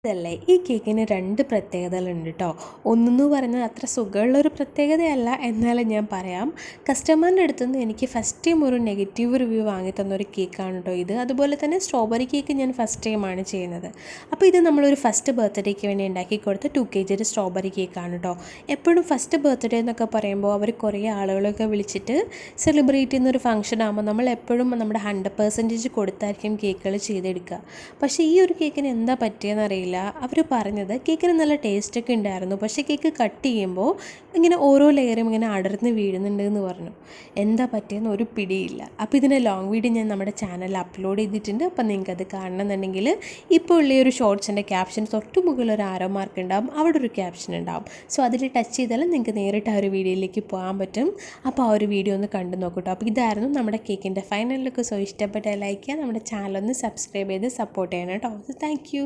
ഇതല്ലേ ഈ കേക്കിന് രണ്ട് പ്രത്യേകതകളുണ്ട് കേട്ടോ. ഒന്നെന്ന് പറഞ്ഞാൽ അത്ര സുഖമുള്ളൊരു പ്രത്യേകതയല്ല, എന്നാലും ഞാൻ പറയാം. കസ്റ്റമറിൻ്റെ അടുത്തു നിന്ന് എനിക്ക് ഫസ്റ്റ് ടൈം ഒരു നെഗറ്റീവ് റിവ്യൂ വാങ്ങി തന്നൊരു കേക്കാണ് കേട്ടോ ഇത്. അതുപോലെ തന്നെ സ്ട്രോബെറി കേക്ക് ഞാൻ ഫസ്റ്റ് ടൈമാണ് ചെയ്യുന്നത്. അപ്പോൾ ഇത് നമ്മളൊരു ഫസ്റ്റ് ബർത്ത്ഡേക്ക് വേണ്ടി ഉണ്ടാക്കി കൊടുത്ത 2 kg സ്ട്രോബെറി കേക്കാണ് കേട്ടോ. എപ്പോഴും ഫസ്റ്റ് ബർത്ത്ഡേ എന്നൊക്കെ പറയുമ്പോൾ അവർ കുറേ ആളുകളൊക്കെ വിളിച്ചിട്ട് സെലിബ്രേറ്റ് ചെയ്യുന്നൊരു ഫംഗ്ഷൻ ആകുമ്പോൾ നമ്മൾ എപ്പോഴും നമ്മുടെ 100% കൊടുത്തായിരിക്കും കേക്കുകൾ ചെയ്തെടുക്കുക. പക്ഷേ ഈ ഒരു കേക്കിന് എന്താ പറ്റിയെന്ന് അറിയില്ല. അവർ പറഞ്ഞത് കേക്കിന് നല്ല ടേസ്റ്റൊക്കെ ഉണ്ടായിരുന്നു, പക്ഷേ കേക്ക് കട്ട് ചെയ്യുമ്പോൾ ഇങ്ങനെ ഓരോ ലെയറും ഇങ്ങനെ അടർന്ന് വീഴുന്നുണ്ട് എന്ന് പറഞ്ഞു. എന്താ പറ്റിയെന്ന് ഒരു പിടിയില്ല. അപ്പോൾ ഇതിൻ്റെ ലോങ് വീഡിയോ ഞാൻ നമ്മുടെ ചാനലിൽ അപ്ലോഡ് ചെയ്തിട്ടുണ്ട്. അപ്പോൾ നിങ്ങൾക്ക് അത് കാണണമെന്നുണ്ടെങ്കിൽ ഇപ്പോൾ ഉള്ള ഒരു ഷോർട്സിൻ്റെ ക്യാപ്ഷൻ തൊട്ട് മുകളിൽ ഒരു ആരോ മാർക്ക് ഉണ്ടാവും, അവിടെ ഒരു ക്യാപ്ഷൻ ഉണ്ടാവും. സോ അതിൽ ടച്ച് ചെയ്താലും നിങ്ങൾക്ക് നേരിട്ട് ആ ഒരു വീഡിയോയിലേക്ക് പോകാൻ പറ്റും. അപ്പോൾ ആ ഒരു വീഡിയോ ഒന്ന് കണ്ടു നോക്കട്ടോ. അപ്പോൾ ഇതായിരുന്നു നമ്മുടെ കേക്കിൻ്റെ ഫൈനൽ ലുക്ക്. സോ ഇഷ്ടപ്പെട്ട ലൈക്ക് ചെയ്യുക, നമ്മുടെ ചാനലൊന്ന് സബ്സ്ക്രൈബ് ചെയ്ത് സപ്പോർട്ട് ചെയ്യണം കേട്ടോ. So thank you.